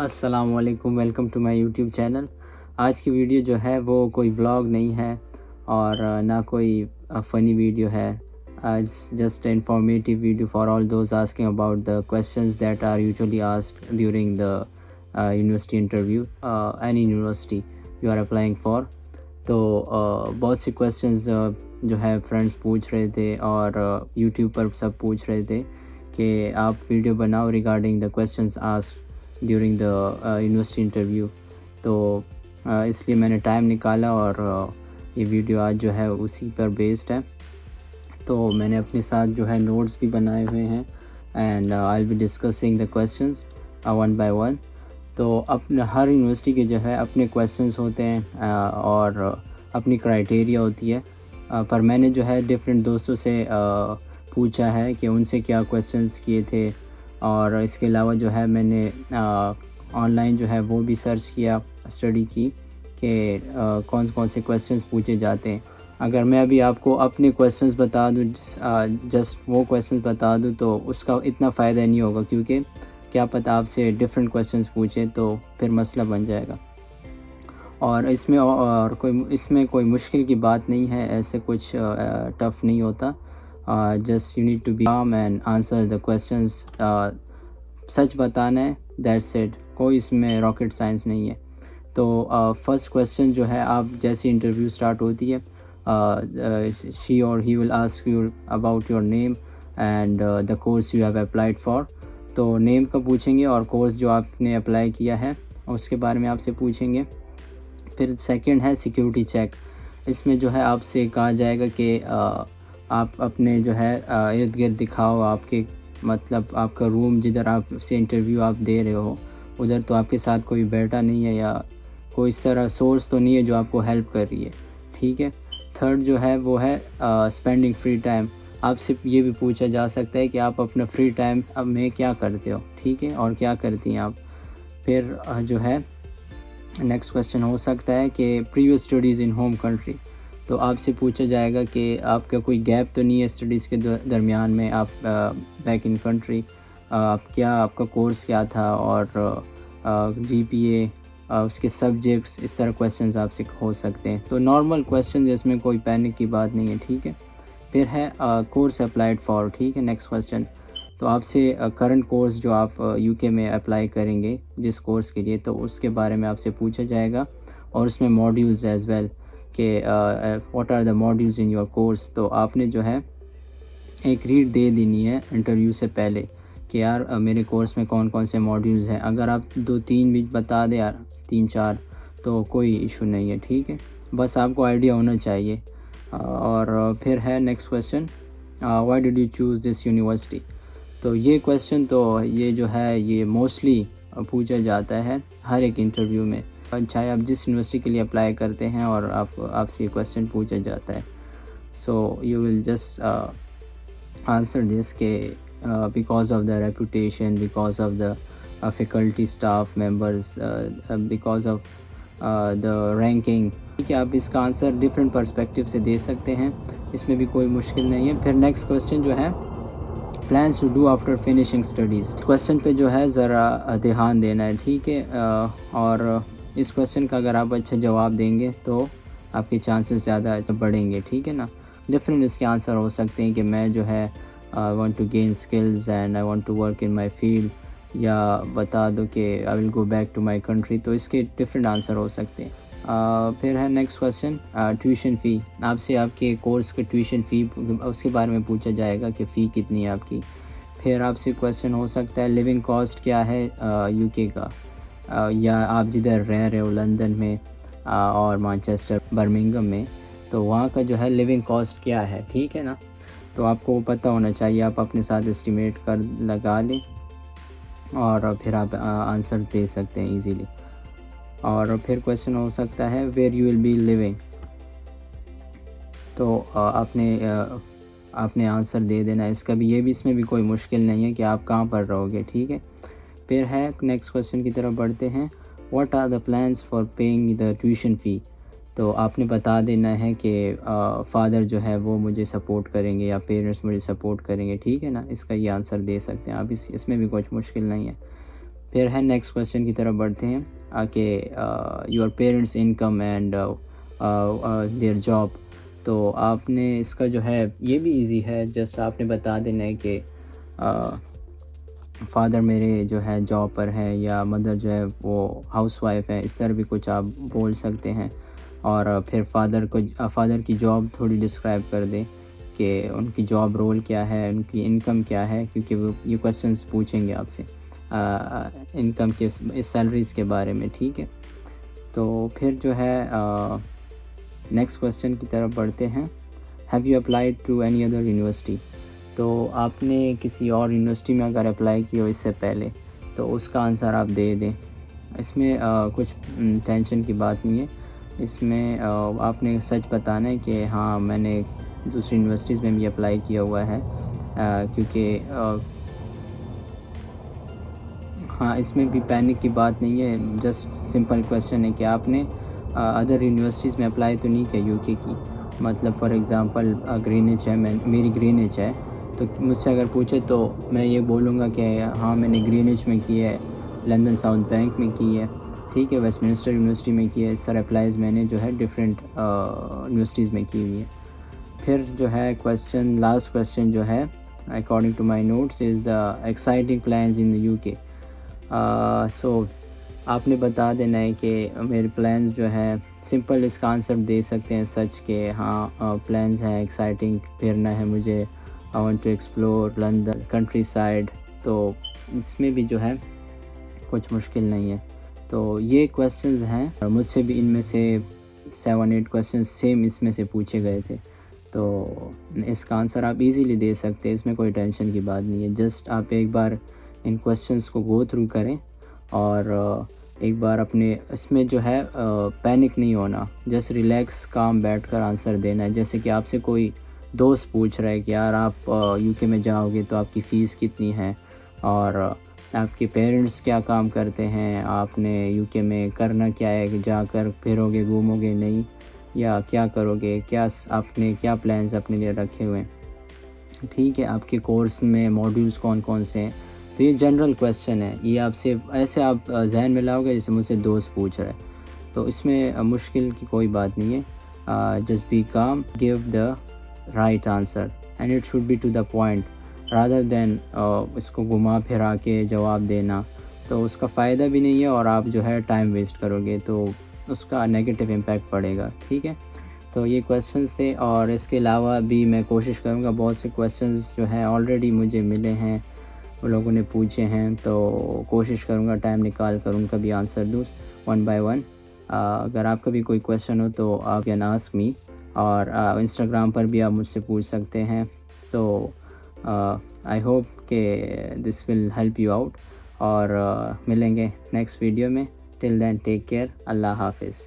السلام علیکم، welcome to my YouTube channel. آج کی ویڈیو جو ہے وہ کوئی ولاگ نہیں ہے اور نہ کوئی فنی ویڈیو ہے، just informative video for all those asking about the questions that are usually asked during the university interview, any university you are applying for. تو بہت سے کویسچنز جو ہے فرینڈس پوچھ رہے تھے اور یوٹیوب پر سب پوچھ رہے تھے کہ آپ ویڈیو بناؤ regarding the questions asked during the university interview. تو اس لیے میں نے ٹائم نکالا اور یہ ویڈیو آج جو ہے اسی پر بیسڈ ہے۔ تو میں نے اپنے ساتھ جو ہے نوٹس بھی بنائے ہوئے ہیں and I will be discussing the questions one by one. تو ہر یونیورسٹی کے جو ہے اپنے کویسچنز ہوتے ہیں اور اپنی کرائٹیریا ہوتی ہے، پر میں نے جو ہے ڈفرینٹ دوستوں سے پوچھا ہے کہ ان سے کیا کویسچنز کیے تھے، اور اس کے علاوہ جو ہے میں نے آن لائن جو ہے وہ بھی سرچ کیا، اسٹڈی کی کہ کون سے کویسچنز پوچھے جاتے ہیں۔ اگر میں ابھی آپ کو اپنے کویسچنز بتا دوں، جسٹ وہ کویسچنز بتا دوں تو اس کا اتنا فائدہ نہیں ہوگا، کیونکہ کیا پتہ آپ سے ڈفرینٹ کویسچنز پوچھیں تو پھر مسئلہ بن جائے گا۔ اور اس میں کوئی مشکل کی بات نہیں ہے، ایسے کچھ ٹف نہیں ہوتا۔ Just you need to be calm and answer the questions, سچ بتانا ہے، دیٹس اٹ، کوئی اس میں راکٹ سائنس نہیں ہے۔ تو فرسٹ کویسچن جو ہے، آپ جیسے انٹرویو سٹارٹ ہوتی ہے، she or he will ask you about your name and the course you have applied for. تو نیم کا پوچھیں گے اور کورس جو آپ نے اپلائی کیا ہے اس کے بارے میں آپ سے پوچھیں گے۔ پھر سیکنڈ ہے سیکیورٹی چیک۔ اس میں جو ہے آپ سے کہا جائے گا کہ آپ اپنے جو ہے ارد گرد دکھاؤ، آپ کے مطلب آپ کا روم جدھر آپ سے انٹرویو آپ دے رہے ہو ادھر تو آپ کے ساتھ کوئی بیٹھا نہیں ہے، یا کوئی اس طرح سورس تو نہیں ہے جو آپ کو ہیلپ کر رہی ہے، ٹھیک ہے۔ تھرڈ جو ہے وہ ہے اسپینڈنگ فری ٹائم۔ آپ سے یہ بھی پوچھا جا سکتا ہے کہ آپ اپنا فری ٹائم میں کیا کرتے ہو، ٹھیک ہے، اور کیا کرتی ہیں آپ۔ پھر جو ہے نیکسٹ کویسچن ہو سکتا ہے کہ پریویس اسٹڈیز ان ہوم کنٹری۔ تو آپ سے پوچھا جائے گا کہ آپ کا کوئی گیپ تو نہیں ہے اسٹڈیز کے درمیان میں، آپ بیک ان کنٹری، آپ کا کورس کیا تھا، اور جی پی اے، اس کے سبجیکٹس، اس طرح کویسچنز آپ سے ہو سکتے ہیں۔ تو نارمل کویسچنز، اس میں کوئی پینک کی بات نہیں ہے، ٹھیک ہے۔ پھر ہے کورس اپلائیڈ فار، ٹھیک ہے، نیکسٹ کویسچن۔ تو آپ سے کرنٹ کورس جو آپ یو کے میں اپلائی کریں گے جس کورس کے لیے، تو اس کے بارے میں آپ سے پوچھا جائے گا، اور اس میں ماڈیولز ایز ویل کہ what are the modules in your course. تو آپ نے جو ہے ایک ریڈ دے دینی ہے انٹرویو سے پہلے کہ یار میرے کورس میں کون کون سے ماڈیولز ہیں۔ اگر آپ 2-3 بھی بتا دیں، یار 3-4، تو کوئی ایشو نہیں ہے، ٹھیک ہے، بس آپ کو آئیڈیا ہونا چاہیے۔ اور پھر ہے next question, why did you choose this university. تو یہ کویسچن تو یہ جو ہے یہ موسٹلی پوچھا جاتا ہے ہر ایک انٹرویو میں، چاہے آپ جس یونیورسٹی کے لیے اپلائی کرتے ہیں اور آپ سے یہ کویسچن پوچھا جاتا ہے۔ So you will just answer this کہ because of the reputation, because of the faculty staff members, because of the ranking, ٹھیک ہے۔ آپ اس کا آنسر ڈفرینٹ پرسپیکٹیو سے دے سکتے ہیں، اس میں بھی کوئی مشکل نہیں ہے۔ پھر نیکسٹ کویسچن جو ہے، plans to do after finishing studies. Question پہ جو ہے ذرا دھیان دینا ہے، ٹھیک ہے، اور اس کویسچن کا اگر آپ اچھا جواب دیں گے تو آپ کے چانسز زیادہ بڑھیں گے، ٹھیک ہے نا۔ ڈفرینٹ اس کے آنسر ہو سکتے ہیں کہ میں جو ہے I want to gain skills and I want to work in my field، یا بتا دو کہ I will go back to my country۔ تو اس کے ڈفرینٹ آنسر ہو سکتے ہیں۔ پھر ہے نیکسٹ کویسچن، ٹیوشن فی۔ آپ سے آپ کے کورس کے ٹیوشن فی اس کے بارے میں پوچھا جائے گا کہ فی کتنی ہے آپ کی۔ پھر آپ سے کویسچن ہو سکتا ہے لیونگ کاسٹ کیا ہے یو کے کا، یا آپ جدھر رہ رہے ہو لندن میں اور مانچسٹر، برمنگم میں، تو وہاں کا جو ہے لیونگ کاسٹ کیا ہے، ٹھیک ہے نا۔ تو آپ کو پتہ ہونا چاہیے، آپ اپنے ساتھ اسٹیمیٹ کر لگا لیں اور پھر آپ آنسر دے سکتے ہیں ایزیلی۔ اور پھر کویسچن ہو سکتا ہے where you will be living. تو آپ نے آنسر دے دینا اس کا بھی، یہ بھی اس میں بھی کوئی مشکل نہیں ہے کہ آپ کہاں پر رہو گے، ٹھیک ہے۔ پھر ہے نیکسٹ کویسچن کی طرف بڑھتے ہیں، what are the plans for paying the tuition fee. تو آپ نے بتا دینا ہے کہ فادر جو ہے وہ مجھے سپورٹ کریں گے یا پیرنٹس مجھے سپورٹ کریں گے، ٹھیک ہے نا، اس کا یہ آنسر دے سکتے ہیں آپ، اس میں بھی کچھ مشکل نہیں ہے۔ پھر ہے نیکسٹ کویشچن کی طرف بڑھتے ہیں کہ your parents income and their job. تو آپ نے اس کا جو ہے یہ بھی ایزی ہے، جسٹ آپ نے بتا دینا ہے کہ فادر میرے جو ہے جاب پر ہے یا مدر جو ہے وہ ہاؤس وائف ہے، اس طرح بھی کچھ آپ بول سکتے ہیں. اور پھر فادر کی جاب تھوڑی ڈسکرائب کر دیں کہ ان کی جاب رول کیا ہے، ان کی انکم کیا ہے، کیونکہ وہ یہ کویسچنس پوچھیں گے آپ سے انکم کے سیلریز کے بارے میں. ٹھیک ہے، تو پھر جو ہے نیکسٹ کویسچن کی طرف بڑھتے ہیں. Have you applied to any other university? تو آپ نے کسی اور یونیورسٹی میں اگر اپلائی کی ہو اس سے پہلے تو اس کا آنسر آپ دے دیں. اس میں کچھ ٹینشن کی بات نہیں ہے. اس میں آپ نے سچ بتانا ہے کہ ہاں میں نے دوسری یونیورسٹیز میں بھی اپلائی کیا ہوا ہے، کیونکہ ہاں اس میں بھی پینک کی بات نہیں ہے. جسٹ سمپل کویسچن ہے کہ آپ نے ادر یونیورسٹیز میں اپلائی تو نہیں کیا یو کے کی. مطلب فار ایگزامپل گرینوچ ہے، میری گرینوچ ہے، تو مجھ سے اگر پوچھے تو میں یہ بولوں گا کہ ہاں میں نے گرینوچ میں کی ہے، لندن ساؤتھ بینک میں کی ہے، ٹھیک ہے، ویسٹ منسٹر یونیورسٹی میں کی ہے. اس طرح اپلائیز میں نے جو ہے ڈفرینٹ یونیورسٹیز میں کی ہوئی ہے. پھر جو ہے لاسٹ کویسچن جو ہے according to my notes is the exciting plans in U K. So آپ نے بتا دینا ہے کہ میرے پلانز جو ہے سمپل اس کا آنسر دے سکتے ہیں سچ کہ ہاں پلانز ہیں ایکسائٹنگ، پھرنا ہے مجھے، I want to explore London countryside. تو اس میں بھی جو ہے کچھ مشکل نہیں ہے. تو یہ کویسچنز ہیں، مجھ سے بھی ان میں سے 7-8 کویسچنز سیم اس میں سے پوچھے گئے تھے. تو اس کا آنسر آپ ایزیلی دے سکتے ہیں، اس میں کوئی ٹینشن کی بات نہیں ہے. جسٹ آپ ایک بار ان کویسچنز کو گو تھرو کریں اور ایک بار اپنے اس میں جو ہے پینک نہیں ہونا، جسٹ ریلیکس کام بیٹھ کر آنسر دینا ہے. جیسے کہ آپ سے کوئی دوست پوچھ رہا ہے کہ یار آپ یو کے میں جاؤ گے تو آپ کی فیس کتنی ہے، اور آپ کے پیرنٹس کیا کام کرتے ہیں، آپ نے یو کے میں کرنا کیا ہے، کہ جا کر پھرو گے گھومو گے نہیں، یا کیا کرو گے، کیا آپ نے کیا پلانز اپنے لیے رکھے ہوئے ہیں. ٹھیک ہے، آپ کے کورس میں ماڈیولز کون کون سے ہیں. تو یہ جنرل کویسچن ہے، یہ آپ سے ایسے آپ ذہن میں لاؤ گے جیسے مجھ سے دوست پوچھ رہا ہے. تو اس میں مشکل کی کوئی بات نہیں ہے. Just be calm, give the right answer and it should be to the point rather than اس کو گھما پھرا کے جواب دینا. تو اس کا فائدہ بھی نہیں ہے اور آپ جو ہے ٹائم ویسٹ کرو گے تو اس کا نیگیٹو امپیکٹ پڑے گا. ٹھیک ہے، تو یہ کویسچنز تھے. اور اس کے علاوہ بھی میں کوشش کروں گا، بہت سے کویسچنز جو ہیں آلریڈی مجھے ملے ہیں، وہ لوگوں نے پوچھے ہیں، تو کوشش کروں گا ٹائم نکال کر ان کا بھی آنسر دوں 1 by 1. اگر آپ کا بھی کوئی کویسچن ہو تو آپ کین آسک می، اور انسٹاگرام پر بھی آپ مجھ سے پوچھ سکتے ہیں. تو آئی ہوپ کہ دس ول ہیلپ یو آؤٹ، اور ملیں گے نیکسٹ ویڈیو میں. ٹل دین ٹیک کیئر، اللہ حافظ.